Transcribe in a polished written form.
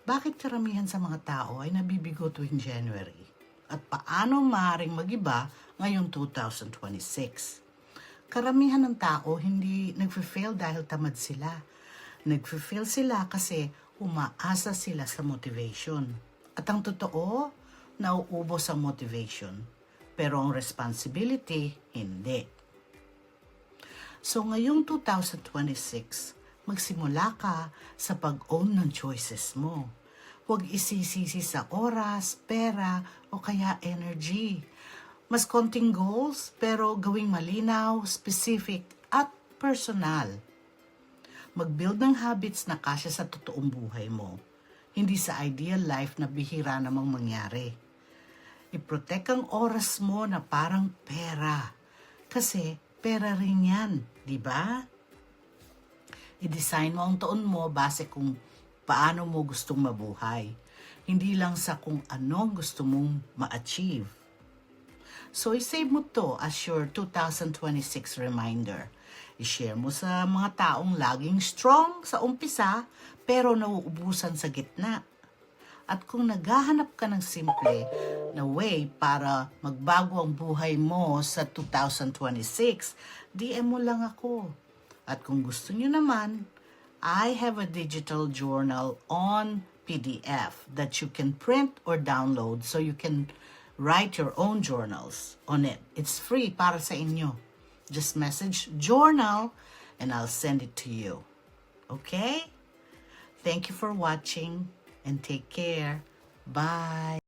Bakit karamihan sa mga tao ay nabibigo tuwing January? At paano maaaring magiba ngayong 2026? Karamihan ng tao hindi nagfe-fail dahil tamad sila. Nagfe-fail sila kasi umaasa sila sa motivation. At ang totoo, nauubos ang motivation. Pero ang responsibility, hindi. So ngayong 2026, magsimula ka sa pag-own ng choices mo. Huwag isisisi sa oras, pera, o kaya energy. Mas konting goals, pero gawing malinaw, specific, at personal. Mag-build ng habits na kasya sa totoong buhay mo. Hindi sa ideal life na bihira namang mangyari. I-protect ang oras mo na parang pera. Kasi pera rin yan, di ba? I-design mo ang taon mo base kung paano mo gustong mabuhay. Hindi lang sa kung ano gusto mong ma-achieve. So, i-save mo to as your 2026 reminder. I-share mo sa mga taong laging strong sa umpisa pero nauubusan sa gitna. At kung naghahanap ka ng simple na way para magbago ang buhay mo sa 2026, DM mo lang ako. At kung gusto nyo naman, I have a digital journal on PDF that you can print or download so you can write your own journals on it. It's free para sa inyo. Just message journal and I'll send it to you. Okay? Thank you for watching and take care. Bye.